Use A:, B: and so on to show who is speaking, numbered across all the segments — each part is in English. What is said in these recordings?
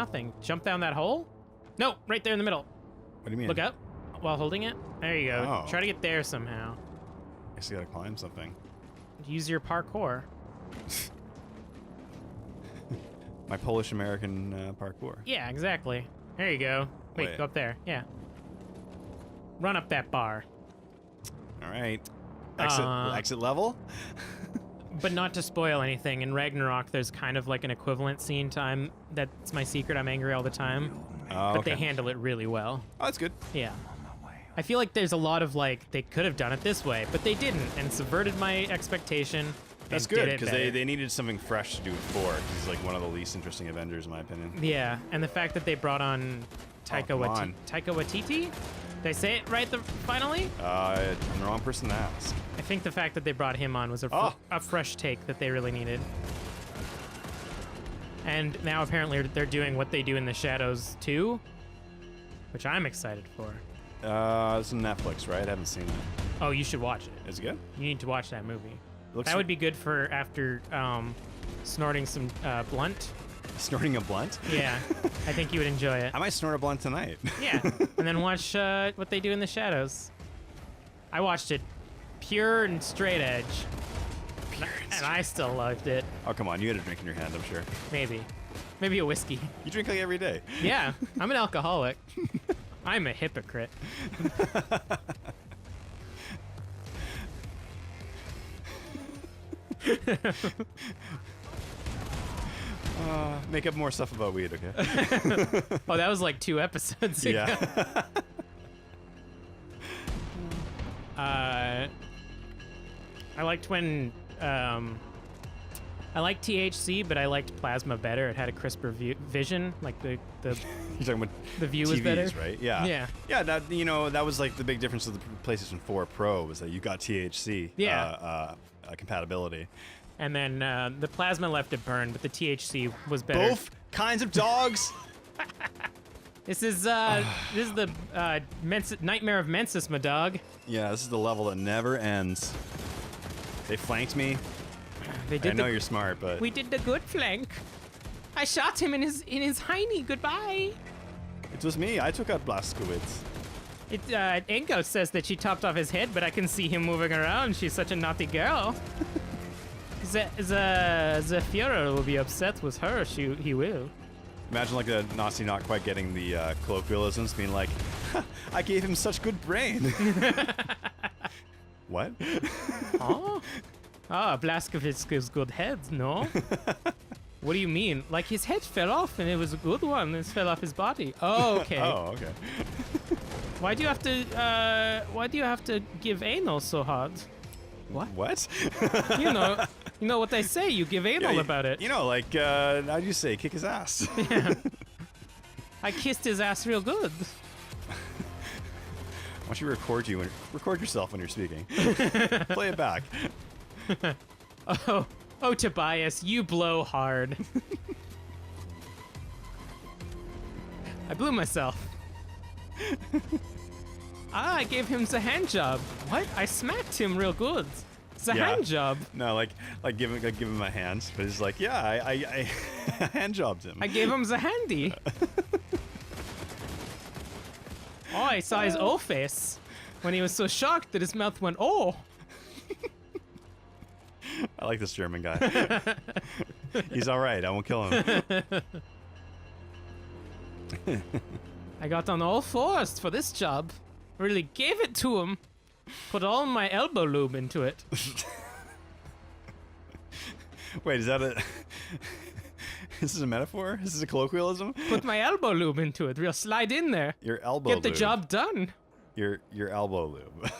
A: nothing. Jump down that hole? No, right there in the middle.
B: What do you mean?
A: Look up while holding it. There you go.
B: Oh.
A: Try to get there somehow.
B: I guess you gotta climb something.
A: Use your parkour.
B: My Polish-American parkour.
A: Yeah, exactly. There you go. Wait,
B: Wait.
A: go up there. Yeah. Run up that bar.
B: All right. Exit level?
A: But not to spoil anything, in Ragnarok, there's kind of like an equivalent scene time. That's my secret. I'm angry all the time.
B: Oh,
A: But
B: okay.
A: they handle it really well.
B: Oh, that's good.
A: Yeah. I feel like there's a lot of like, they could have done it this way, but they didn't, and subverted my expectation.
B: That's
A: and did
B: good,
A: it
B: because
A: better.
B: they needed something fresh to do with Thor. He's like one of the least interesting Avengers, in my opinion.
A: Yeah, and the fact that they brought on Taika
B: come on.
A: Waititi? Did I say it right finally?
B: I'm the wrong person to ask.
A: I think the fact that they brought him on was a fresh take that they really needed. And now apparently they're doing what they do in the Shadows 2, which I'm excited for.
B: It's on Netflix, right? I haven't seen it.
A: Oh, you should watch it.
B: Is it good?
A: You need to watch that movie.
B: Looks
A: That would be good for after snorting some blunt.
B: Snorting a blunt?
A: Yeah, I think you would enjoy it.
B: I might snort a blunt tonight.
A: Yeah, and then watch what they do in the Shadows. I watched it pure and straight edge, and I still loved it.
B: Oh, come on. You had a drink in your hand, I'm sure.
A: Maybe a whiskey.
B: You drink like every day.
A: Yeah, I'm an alcoholic. I'm a hypocrite.
B: Make up more stuff about weed, okay?
A: Oh, that was like 2 episodes ago.
B: Yeah.
A: I liked when I liked THC, but I liked plasma better. It had a crisper vision, like the
B: You're talking about
A: the view
B: TVs,
A: was better,
B: right? Yeah.
A: Yeah.
B: Yeah, that that was like the big difference of the PlayStation 4 Pro was that you got THC compatibility.
A: And then the plasma left it burn, but the THC was better.
B: Both kinds of dogs.
A: This is the Nightmare of Mensis, my dog.
B: Yeah, this is the level that never ends. They flanked me.
A: They did
B: I know you're smart, but
A: we did the good flank. I shot him in his hiney. Goodbye.
B: it was me. I took out Blazkowicz.
A: Enko says that she topped off his head, but I can see him moving around. She's such a naughty girl. The Führer will be upset with her. He will.
B: Imagine like a Nazi not quite getting the colloquialisms, being like, "I gave him such good brain." What?
A: Oh? Ah, Blazkowicz gives good heads, no? What do you mean? Like his head fell off and it was a good one. It fell off his body. Oh, okay.
B: Oh, okay.
A: Why do you have to give anal so hard? What?
B: What?
A: You know what they say. You give anal
B: Yeah,
A: about it.
B: You know, like how do you say, kick his ass?
A: I kissed his ass real good.
B: Why don't you record yourself when you're speaking? Play it back.
A: Oh, Tobias, you blow hard. I blew myself. I gave him the hand job. What? I smacked him real good. It's a hand job.
B: No, like give him a hand, but he's like, yeah, I hand jobbed him.
A: I gave him the handy. Oh, I saw his O face when he was so shocked that his mouth went, oh.
B: I like this German guy. He's all right. I won't kill him.
A: I got on all fours for this job. Really gave it to him. Put all my elbow lube into it.
B: Wait, is that a... This is a metaphor? This is a colloquialism?
A: Put my elbow lube into it. We'll slide in there.
B: Your elbow
A: Get the
B: lube.
A: job done.
B: Your elbow lube.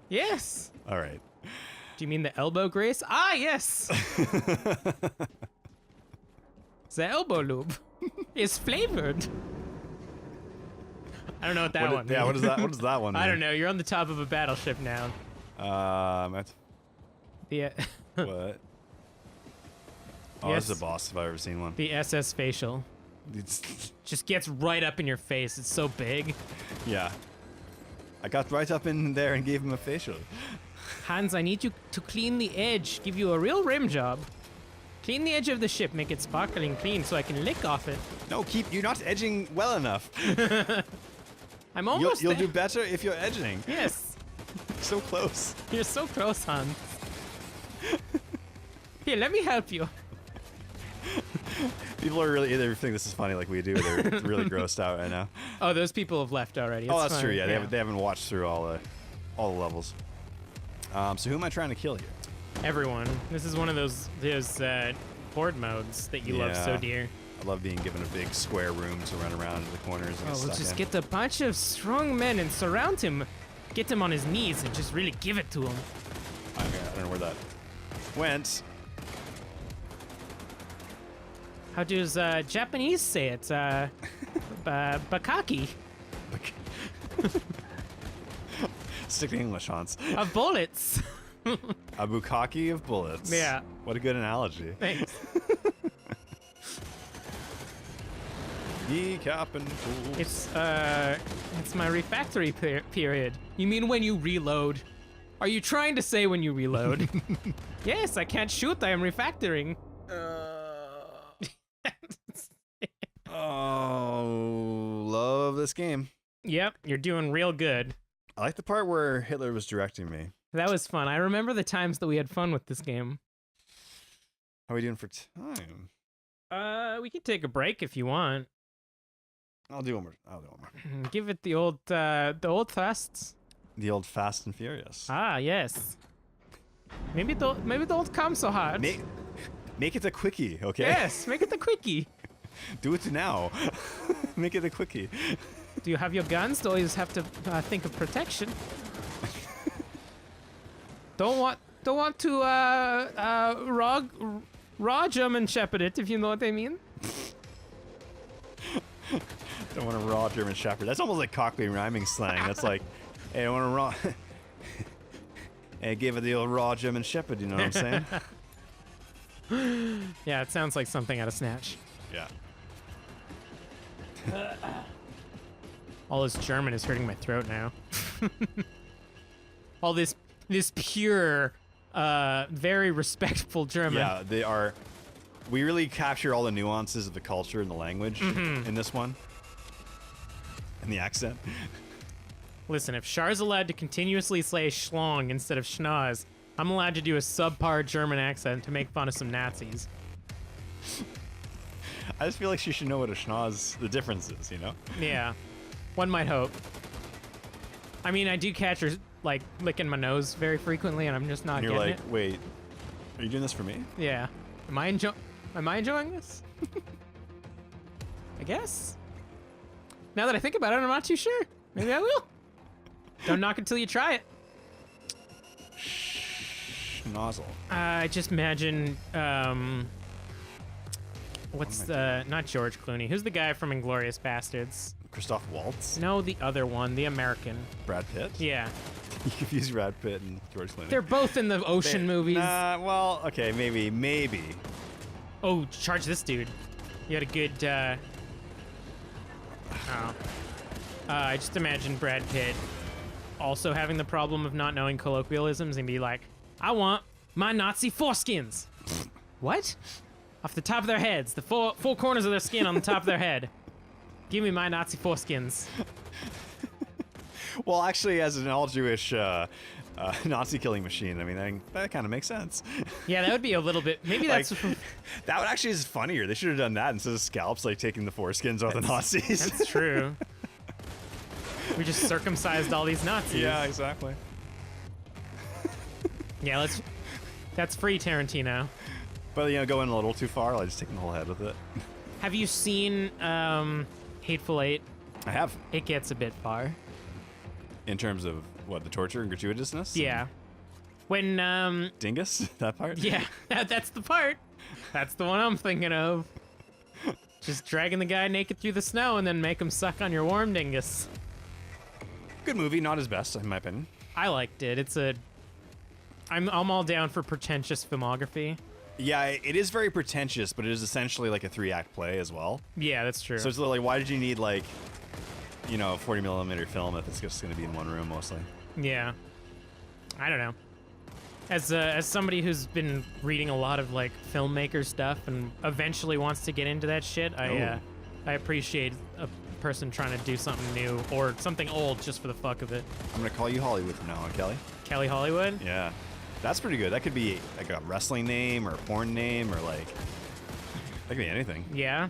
A: Yes.
B: All right.
A: Do you mean the elbow grace? Ah, yes. The elbow lube is flavored. I don't know what that one means.
B: Yeah, what does that one mean?
A: I don't know. You're on the top of a battleship now. Yeah.
B: What? Oh,
A: Yes.
B: this is a boss if I've ever seen one.
A: The SS facial. Just gets right up in your face. It's so big.
B: Yeah. I got right up in there and gave him a facial.
A: Hans, I need you to clean the edge. Give you a real rim job. Clean the edge of the ship, make it sparkling clean so I can lick off it.
B: No, you're not edging well enough.
A: I'm almost
B: You'll
A: there.
B: do better if you're edging.
A: Yes.
B: So close.
A: You're so close, Hans. Here, let me help you.
B: People are really either think this is funny like we do, or they're really grossed out right now.
A: Oh, those people have left already.
B: Oh,
A: It's
B: that's true.
A: fine.
B: Yeah, they haven't watched through all the levels. So who am I trying to kill here?
A: Everyone. This is one of those horde modes that you love so dear.
B: I love being given a big square room to run around in the corners. And
A: Oh, we'll just
B: in.
A: get a bunch of strong men and surround him. Get him on his knees and just really give it to him.
B: I don't know where that went.
A: How does Japanese say it? Bakaki.
B: Stick to English, Hans.
A: Of bullets.
B: A bukkake of bullets.
A: Yeah.
B: What a good analogy.
A: Thanks.
B: Ye Captain Fools.
A: It's my refactory period. You mean when you reload? Are you trying to say when you reload? Yes, I can't shoot. I am refactoring.
B: Oh, love this game.
A: Yep, you're doing real good.
B: I like the part where Hitler was directing me.
A: That was fun. I remember the times that we had fun with this game.
B: How are we doing for time?
A: We can take a break if you want.
B: I'll do one more.
A: Give it the old thrusts.
B: The old Fast and Furious.
A: Ah, yes. Maybe don't come so hard.
B: Make it a quickie, okay?
A: Yes, make it the quickie.
B: Do it now. Make it a quickie.
A: Do you have your guns? Do you always have to think of protection? Don't want to raw German shepherd it, if you know what I mean.
B: Don't want to raw German shepherd. That's almost like Cockney rhyming slang. That's like, hey, I want to raw. Hey, give it the old raw German shepherd. You know what I'm saying?
A: Yeah, it sounds like something out of Snatch.
B: Yeah.
A: All this German is hurting my throat now. All this pure, very respectful German.
B: Yeah, they are. We really capture all the nuances of the culture and the language in this one. And the accent.
A: Listen, if Char's allowed to continuously say schlong instead of schnoz, I'm allowed to do a subpar German accent to make fun of some Nazis.
B: I just feel like she should know what a schnoz, the difference is, you know?
A: Yeah, one might hope. I mean, I do catch her, like, licking my nose very frequently, and I'm just not
B: And you're
A: getting
B: like,
A: it.
B: wait, are you doing this for me?
A: Yeah. Am I enjoying this? I guess. Now that I think about it, I'm not too sure. Maybe I will. Don't knock it till you try it.
B: Schnozzle.
A: I just imagine, what's not George Clooney. Who's the guy from Inglourious Bastards?
B: Christoph Waltz?
A: No, the other one, the American.
B: Brad Pitt?
A: Yeah.
B: You confuse Brad Pitt and George Clooney.
A: They're both in the ocean movies.
B: Well, okay, maybe.
A: Oh, charge this dude. You had a good, I just imagine Brad Pitt also having the problem of not knowing colloquialisms and be like, I want my Nazi foreskins. What? Off the top of their heads, the four corners of their skin on the top of their head. Give me my Nazi foreskins.
B: Well, actually, as an all-Jewish Nazi killing machine, I mean, that kind of makes sense.
A: Yeah, that would be a little bit. Maybe that's.
B: That would actually is funnier. They should have done that instead of scalps, like taking the foreskins off the Nazis.
A: That's true. We just circumcised all these Nazis.
B: Yeah, exactly.
A: Yeah, that's free, Tarantino.
B: But, going a little too far, like just taking the whole head with it.
A: Have you seen Hateful Eight?
B: I have.
A: It gets a bit far.
B: In terms of, what, the torture and gratuitousness?
A: Yeah. When,
B: Dingus? That part?
A: Yeah, that's the part. That's the one I'm thinking of. Just dragging the guy naked through the snow and then make him suck on your warm dingus.
B: Good movie, not his best, in my opinion.
A: I liked it. I'm all down for pretentious filmography.
B: Yeah, it is very pretentious, but it is essentially like a 3-act play as well.
A: Yeah, that's true.
B: So it's like, why did you need like, a 40mm film if it's just going to be in one room mostly?
A: Yeah. I don't know. As somebody who's been reading a lot of like filmmaker stuff and eventually wants to get into that shit, I appreciate a person trying to do something new or something old just for the fuck of it.
B: I'm gonna call you Hollywood from now on, Kelly.
A: Kelly Hollywood?
B: Yeah, that's pretty good. That could be like a wrestling name or a porn name or like that could be anything.
A: Yeah.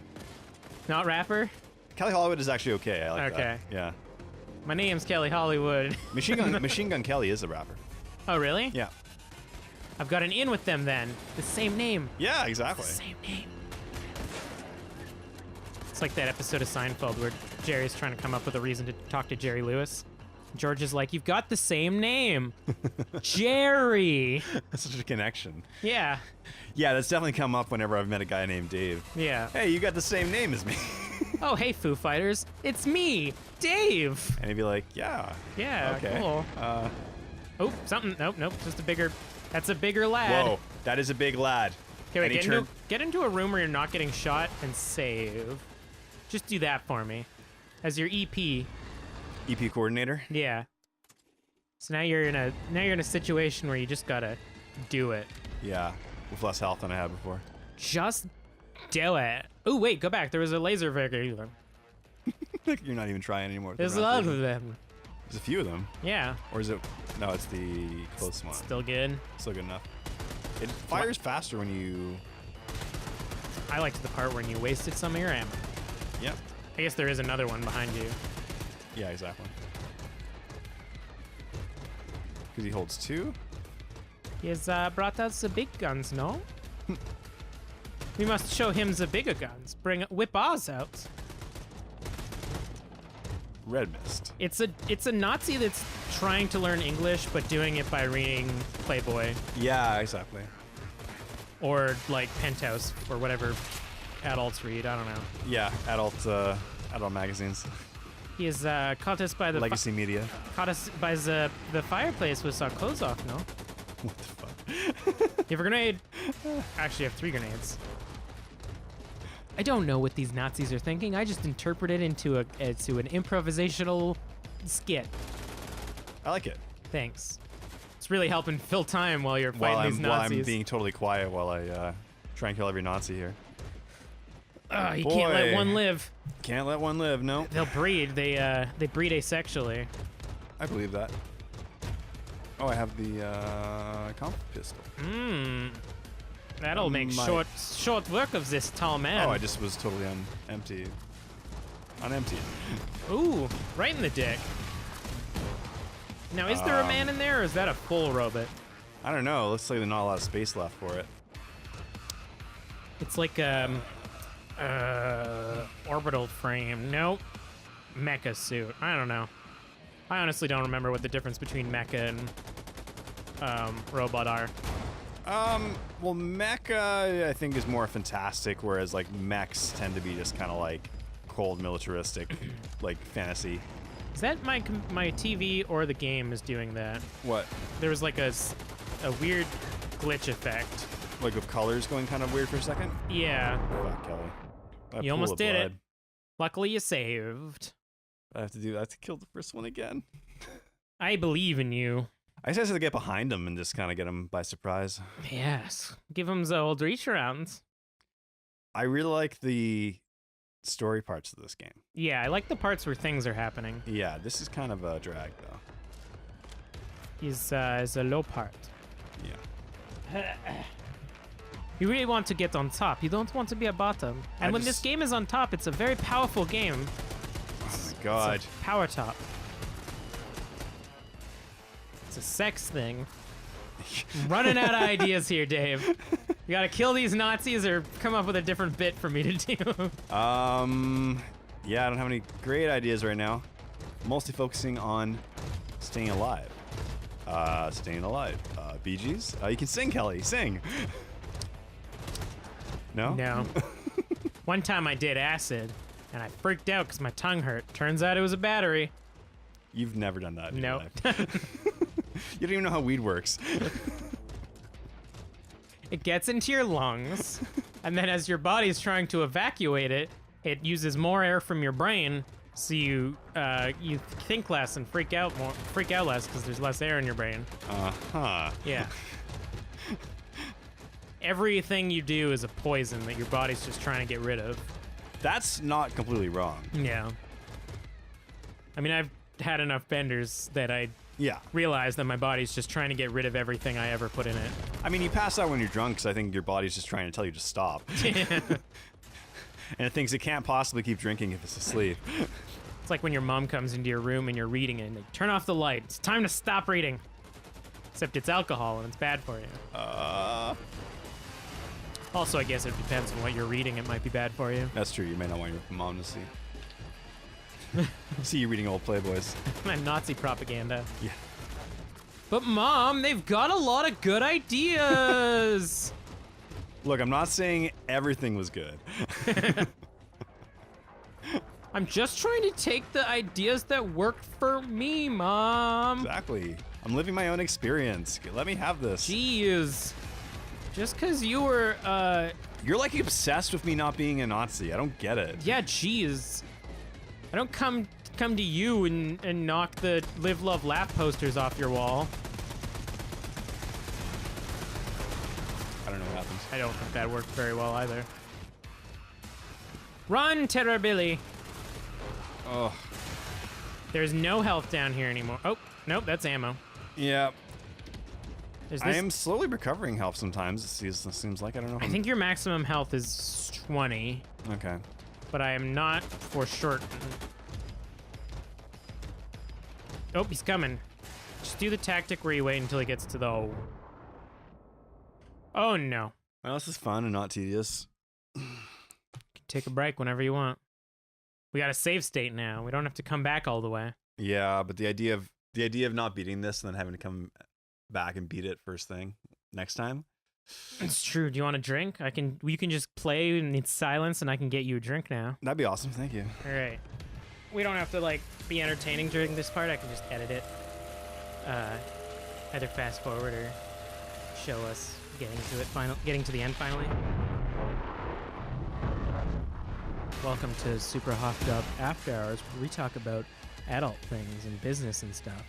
A: Not rapper?
B: Kelly Hollywood is actually okay. I like that.
A: Okay.
B: Yeah.
A: My name's Kelly Hollywood.
B: Machine Gun Kelly is a rapper.
A: Oh, really?
B: Yeah.
A: I've got an in with them then. The same name.
B: Yeah, exactly.
A: The same name. It's like that episode of Seinfeld where Jerry's trying to come up with a reason to talk to Jerry Lewis. George is like, you've got the same name. Jerry.
B: That's such a connection.
A: Yeah.
B: Yeah, that's definitely come up whenever I've met a guy named Dave.
A: Yeah.
B: Hey, you got the same name as me.
A: Oh, hey, Foo Fighters. It's me, Dave.
B: And he'd be like, yeah.
A: Yeah,
B: Okay.
A: cool. Oh, something. Nope. Just a bigger. That's a bigger lad.
B: Whoa, that is a big lad.
A: Okay, wait,
B: And he
A: get into a room where you're not getting shot and save. Just do that for me. As your EP.
B: EP coordinator?
A: Yeah. So now you're in a situation where you just gotta do it.
B: Yeah, with less health than I had before.
A: Just do it. Oh wait, go back. There was a laser figure.
B: You're not even trying anymore.
A: There's a lot of them.
B: There's a few of them.
A: Yeah.
B: Or is it? No, it's the close one.
A: Still good.
B: Still good enough. It fires faster when you.
A: I liked the part when you wasted some of your ammo.
B: Yep.
A: I guess there is another one behind you.
B: Yeah, exactly. Because he holds two.
A: He has brought out the big guns, no? We must show him the bigger guns. Whip ours out.
B: Red Mist.
A: It's a Nazi that's trying to learn English but doing it by reading Playboy
B: Yeah, exactly.
A: or like Penthouse or whatever adults read. I don't know.
B: Yeah, adult magazines.
A: He has caught us by the
B: Legacy media.
A: caught us by the fireplace with our clothes off. No.
B: What the fuck?
A: You have a grenade. Actually, I have 3 grenades. I don't know what these Nazis are thinking. I just interpret it into an improvisational skit.
B: I like it.
A: Thanks. It's really helping fill time while you're fighting these
B: While
A: Nazis.
B: I'm being totally quiet while I try and kill every Nazi here.
A: You can't let
B: Boy.
A: one live.
B: Can't let one live, no.
A: They'll breed. They breed asexually.
B: I believe that. Oh, I have the comp pistol.
A: That'll make
B: Might.
A: short work of this tall man.
B: Oh, I just was totally unemptied.
A: Ooh, right in the dick. Now, is there a man in there, or is that a full robot?
B: I don't know. Looks like there's not a lot of space left for it.
A: It's like orbital frame. Nope. Mecha suit. I don't know. I honestly don't remember what the difference between mecha and robot are.
B: Well, mecha I think is more fantastic, whereas like mechs tend to be just kind of like cold militaristic, like fantasy.
A: Is that my TV or the game is doing that?
B: What?
A: There was like a weird glitch effect.
B: Like with colors going kind of weird for a second?
A: Yeah.
B: Fuck, Kelly. That
A: You
B: pool
A: almost
B: of
A: did it.
B: blood.
A: Luckily, you saved.
B: I have to kill the first one again.
A: I believe in you.
B: I just have to get behind him and just kind of get him by surprise.
A: Yes. Give him the old reach arounds.
B: I really like the story parts of this game.
A: Yeah, I like the parts where things are happening.
B: Yeah, this is kind of a drag though.
A: Is a low part.
B: Yeah.
A: You really want to get on top. You don't want to be a bottom. And when this game is on top, it's a very powerful game.
B: Oh my god.
A: It's a power top. It's a sex thing. I'm running out of ideas here, Dave. You gotta kill these Nazis or come up with a different bit for me to do.
B: Yeah, I don't have any great ideas right now. Mostly focusing on staying alive. Staying alive. Bee Gees? You can sing, Kelly. Sing. No?
A: No. One time I did acid, and I freaked out because my tongue hurt. Turns out it was a battery.
B: You've never done that in your
A: Nope.
B: life. You don't even know how weed works.
A: It gets into your lungs, and then as your body's trying to evacuate it, it uses more air from your brain, So you think less and freak out less because there's less air in your brain.
B: Uh-huh.
A: Yeah. Everything you do is a poison that your body's just trying to get rid of.
B: That's not completely wrong.
A: Yeah. I mean, I've had enough benders that I realize that my body's just trying to get rid of everything I ever put in it.
B: I mean, you pass out when you're drunk because I think your body's just trying to tell you to stop. And it thinks it can't possibly keep drinking if it's asleep.
A: It's like when your mom comes into your room and you're reading and they turn off the light. It's time to stop reading. Except it's alcohol and it's bad for you. Also, I guess it depends on what you're reading. It might be bad for you.
B: That's true. You may not want your mom to see. See you reading old Playboys.
A: Nazi propaganda.
B: Yeah.
A: But Mom, they've got a lot of good ideas.
B: Look, I'm not saying everything was good.
A: I'm just trying to take the ideas that work for me, Mom.
B: Exactly. I'm living my own experience. Let me have this.
A: Jeez. Just because you were,
B: You're like obsessed with me not being a Nazi. I don't get it.
A: Yeah, jeez. I don't come to you and knock the Live, Love, Laugh posters off your wall.
B: I don't know what happens.
A: I don't think that worked very well either. Run, Terror Billy.
B: Oh.
A: There's no health down here anymore. Oh, nope, that's ammo.
B: Yeah.
A: There's
B: I
A: this.
B: am slowly recovering health sometimes. It seems like. I don't know.
A: I think your maximum health is 20,
B: Okay.
A: but I am not for sure. Oh, he's coming. Just do the tactic where you wait until he gets to the... Oh, no.
B: Well, this is fun and not tedious.
A: Take a break whenever you want. We got a save state now. We don't have to come back all the way.
B: Yeah, but the idea of not beating this and then having to come back and beat it first thing next time.
A: It's true. Do you want a drink? You can just play in silence and I can get you a drink now.
B: That'd be awesome. Thank you.
A: All right. We don't have to like be entertaining during this part. I can just edit it. Either fast forward or show us getting to the end finally. Welcome to Super Hopped Up After Hours, where we talk about adult things and business and stuff.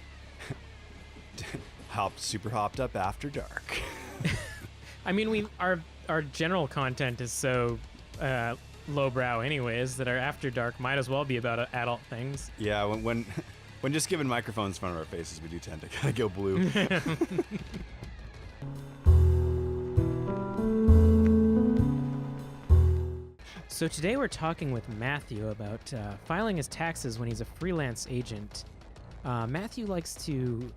B: Super hopped up after dark.
A: I mean, our general content is so lowbrow anyways that our After Dark might as well be about adult things.
B: Yeah, when just given microphones in front of our faces, we do tend to kind of go blue.
A: So today we're talking with Matthew about filing his taxes when he's a freelance agent. Matthew likes to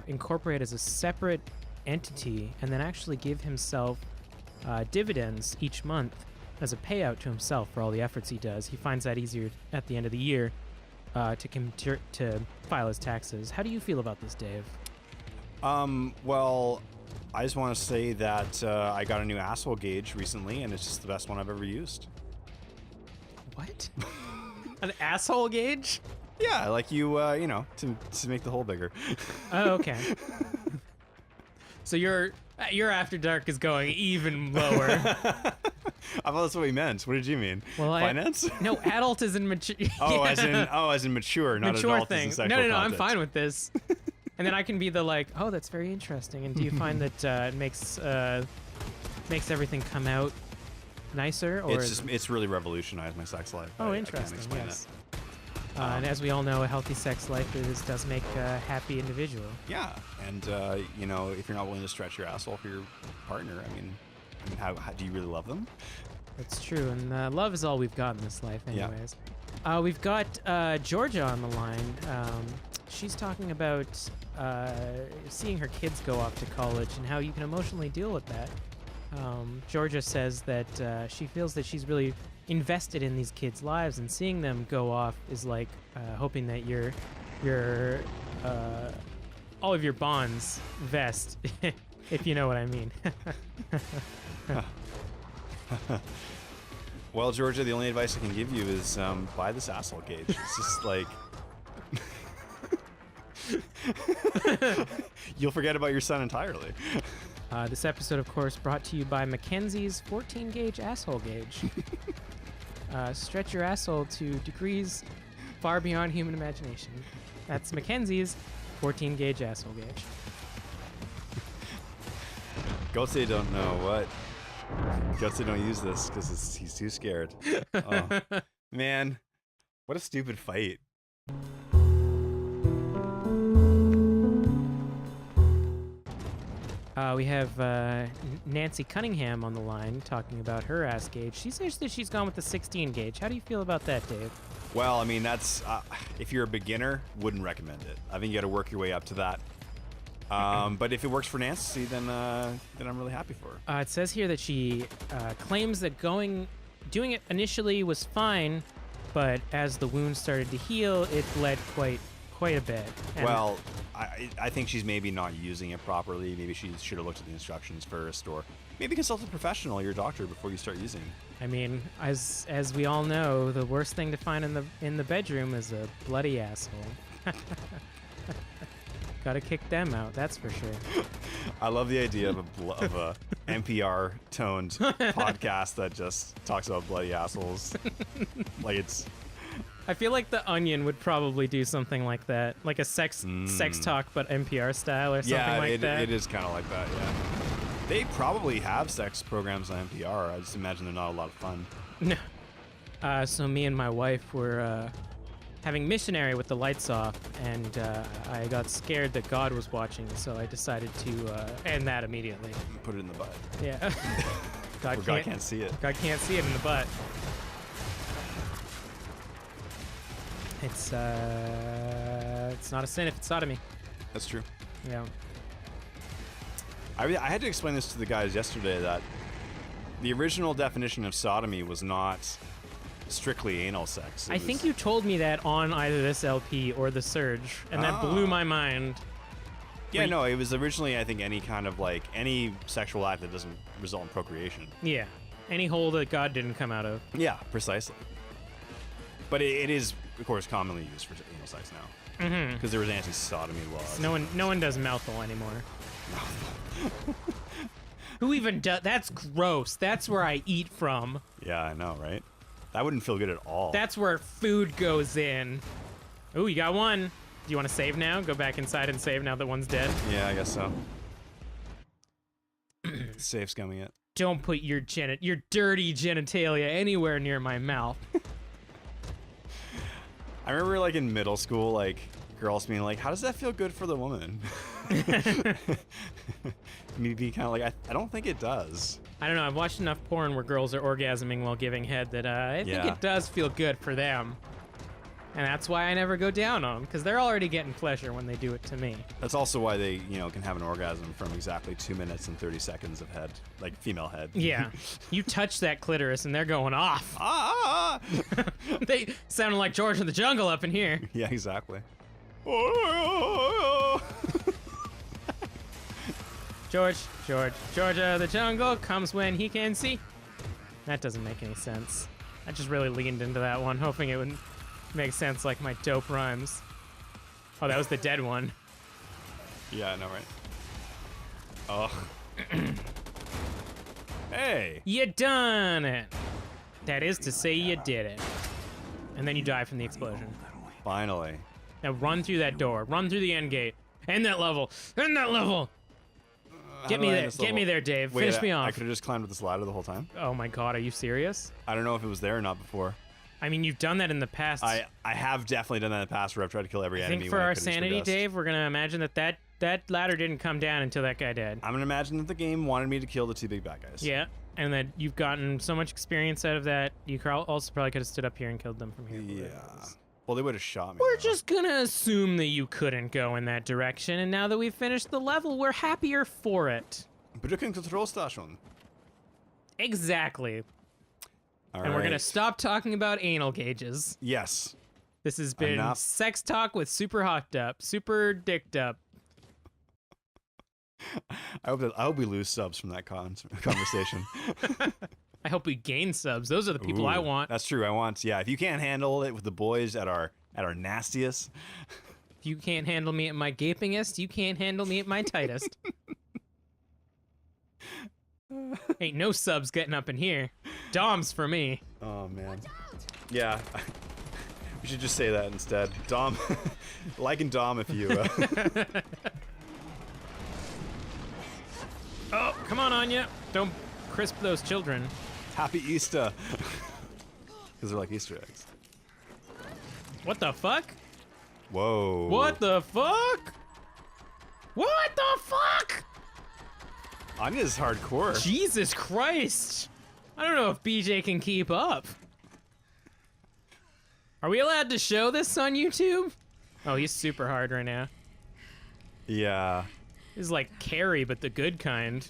A: incorporate as a separate entity and then actually give himself dividends each month as a payout to himself for all the efforts he does. He finds that easier at the end of the year to file his taxes. How do you feel about this, Dave?
B: Well, I just want to say that I got a new asshole gauge recently, and it's just the best one I've ever used.
A: What? An asshole gauge?
B: Yeah, like to make the hole bigger.
A: Oh, okay. So your After Dark is going even lower.
B: I thought that's what he meant. What did you mean?
A: Well,
B: finance?
A: No, adult is in mature.
B: Oh, as in mature, not
A: mature
B: adult
A: thing.
B: as in sexual
A: No, I'm
B: content.
A: fine with this. And then I can be the like, oh, that's very interesting. And do you find that it makes everything come out nicer? Or
B: It's really revolutionized my sex life.
A: Oh,
B: I
A: interesting.
B: can't explain
A: Yes. And as we all know, a healthy sex life does make a happy individual.
B: Yeah, and if you're not willing to stretch your asshole for your partner, I mean, how do you really love them?
A: That's true, and love is all we've got in this life,
B: Yeah.
A: anyways. We've got Georgia on the line. She's talking about seeing her kids go off to college and how you can emotionally deal with that. Georgia says that she feels that she's really invested in these kids' lives, and seeing them go off is like hoping that your all of your bonds vest, if you know what I mean.
B: Well, Georgia, the only advice I can give you is buy this asshole gauge. It's just like you'll forget about your son entirely.
A: This episode, of course, brought to you by Mackenzie's 14-gauge asshole gauge. Stretch your asshole to degrees far beyond human imagination. That's Mackenzie's 14-gauge asshole gauge.
B: Gotze don't know what. Gotze don't use this because he's too scared. Oh, man, what a stupid fight.
A: We have Nancy Cunningham on the line talking about her ass gauge. She says that she's gone with the 16 gauge. How do you feel about that, Dave?
B: Well, I mean, that's if you're a beginner, wouldn't recommend it. I think you got to work your way up to that. But if it works for Nancy, then I'm really happy for her.
A: It says here that she claims that doing it initially was fine, but as the wound started to heal, it bled quite a bit. And
B: well, I think she's maybe not using it properly. Maybe she should have looked at the instructions first, or maybe consult a professional, your doctor, before you start using.
A: I mean, as we all know, the worst thing to find in the bedroom is a bloody asshole. Gotta kick them out, that's for sure.
B: I love the idea of a NPR-toned podcast that just talks about bloody assholes. Like it's.
A: I feel like The Onion would probably do something like that, like a sex talk, but NPR style or something like that.
B: Yeah, it is kind of like that. Yeah, they probably have sex programs on NPR. I just imagine they're not a lot of fun.
A: No. So me and my wife were having missionary with the lights off, and I got scared that God was watching, so I decided to end that immediately.
B: Put it in the butt.
A: Yeah. God
B: can't see it.
A: God can't see it in the butt. It's not a sin if it's sodomy.
B: That's true.
A: Yeah.
B: I had to explain this to the guys yesterday that the original definition of sodomy was not strictly anal sex.
A: I think you told me that on either this LP or The Surge, and that blew my mind.
B: Yeah, no, it was originally, I think, any kind of like any sexual act that doesn't result in procreation.
A: Yeah. Any hole that God didn't come out of.
B: Yeah, precisely. But it is, of course, commonly used for anal sex now.
A: Mm-hmm.
B: Because there was anti-sodomy laws.
A: No one does mouthful anymore. Who even does? That's gross. That's where I eat from.
B: Yeah, I know, right? That wouldn't feel good at all.
A: That's where food goes in. Ooh, you got one. Do you want to save now? Go back inside and save now that one's dead?
B: Yeah, I guess so. Safe scumming it.
A: Don't put your dirty genitalia anywhere near my mouth.
B: I remember, like, in middle school, like, girls being like, how does that feel good for the woman? Me be kind of like, I don't think it does.
A: I don't know. I've watched enough porn where girls are orgasming while giving head that I think it does feel good for them. And that's why I never go down on them, because they're already getting pleasure when they do it to me.
B: That's also why they, can have an orgasm from exactly 2 minutes and 30 seconds of head, like female head.
A: Yeah. You touch that clitoris and they're going off.
B: Ah!
A: They sounded like George in the Jungle up in here.
B: Yeah, exactly.
A: Georgia the Jungle comes when he can see. That doesn't make any sense. I just really leaned into that one, hoping it would make sense like my dope rhymes. Oh, that was the dead one.
B: Yeah, I know, right? Oh. Hey!
A: You done it! That is to say you did it. And then you die from the explosion.
B: Finally.
A: Now run through that door. Run through the end gate. End that level. End that level! Get me there. Get me there, Dave.
B: Wait,
A: Finish me off.
B: I could have just climbed up this ladder the whole time?
A: Oh my god, are you serious?
B: I don't know if it was there or not before.
A: I mean, you've done that in the past.
B: I have definitely done that in the past where I've tried to kill every enemy.
A: I think for our sanity, Dave, we're going to imagine that ladder didn't come down until that guy died.
B: I'm going to imagine that the game wanted me to kill the two big bad guys.
A: Yeah, and that you've gotten so much experience out of that, you also probably could have stood up here and killed them from here.
B: Yeah. Well, they would have shot me.
A: We're
B: though.
A: just going to assume that you couldn't go in that direction, and now that we've finished the level, we're happier for it.
B: Brücken control station.
A: Exactly.
B: All
A: and we're going to
B: right.
A: stop talking about anal gauges.
B: Yes.
A: This has been
B: Enough.
A: Sex Talk with Super Hocked Up, Super Dicked Up.
B: I hope we lose subs from that conversation.
A: I hope we gain subs. Those are the people I
B: Ooh,
A: want.
B: That's true. I want. Yeah. If you can't handle it with the boys at our nastiest.
A: If you can't handle me at my gapingest, you can't handle me at my tightest. Ain't no subs getting up in here. Doms for me.
B: Oh man. Yeah. You should just say that instead. Dom, like and Dom if you.
A: Oh, come on, Anya. Don't crisp those children.
B: Happy Easter. Because they're like Easter eggs.
A: What the fuck?
B: Whoa.
A: What the fuck? What the fuck?
B: Anya's hardcore.
A: Jesus Christ. I don't know if BJ can keep up. Are we allowed to show this on YouTube? Oh, he's super hard right now.
B: Yeah.
A: He's like Carrie, but the good kind.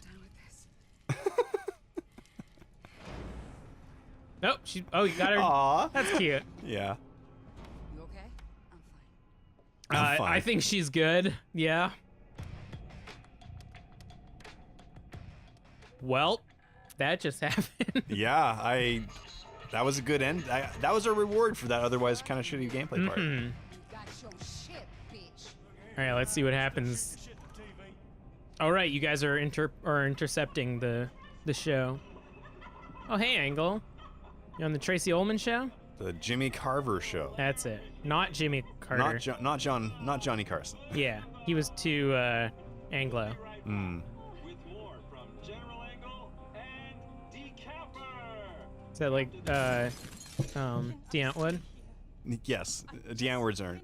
A: Oh, you got her.
B: Aw.
A: That's cute.
B: Yeah.
C: You okay? I'm fine.
B: I'm fine.
A: I think she's good. Yeah. Well, that just happened.
B: Yeah, that was a good end. That was a reward for that otherwise kind of shitty gameplay part.
C: You got your shit, bitch.
A: All right, let's see what happens. All right, you guys are intercepting the show. Oh, hey, Angle. You on the Tracy Ullman show?
B: The Jimmy Carver show.
A: That's it. Not Jimmy Carter.
B: Not Johnny Carson.
A: Yeah, he was too Anglo.
B: Hmm.
D: With more from General Angle and Decapper.
A: Is that like Deantwood?
B: Yes, the N-words aren't.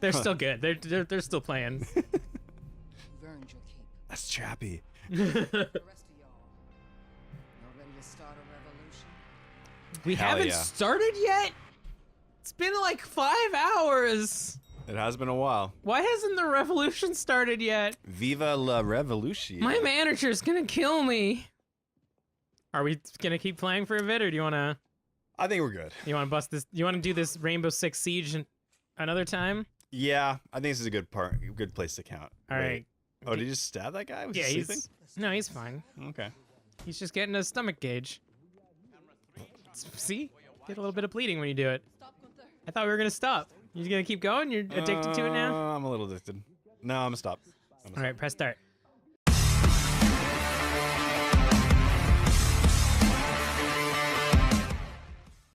A: They're still good. They're still playing.
C: You've earned your keep.
B: That's Chappie.
C: The rest of y'all, y'all ready to start a revolution?
A: We
B: Hell
A: haven't
B: yeah.
A: started yet? It's been like 5 hours.
B: It has been a while.
A: Why hasn't the revolution started yet?
B: Viva la revolution.
A: My manager's gonna kill me. Are we gonna keep playing for a bit, or do you wanna
B: I think we're good.
A: bust this? You wanna do this Rainbow Six Siege another time?
B: Yeah, I think this is a good place to count.
A: All
B: Wait.
A: right.
B: Oh, did you just stab that guy? Was
A: Yeah,
B: he sleeping?
A: he's fine.
B: Okay.
A: He's just getting a stomach gauge. See? Get a little bit of bleeding when you do it. I thought we were gonna stop. You're gonna keep going? You're addicted to it now?
B: I'm a little addicted. No, I'm gonna stop.
A: All right, press start.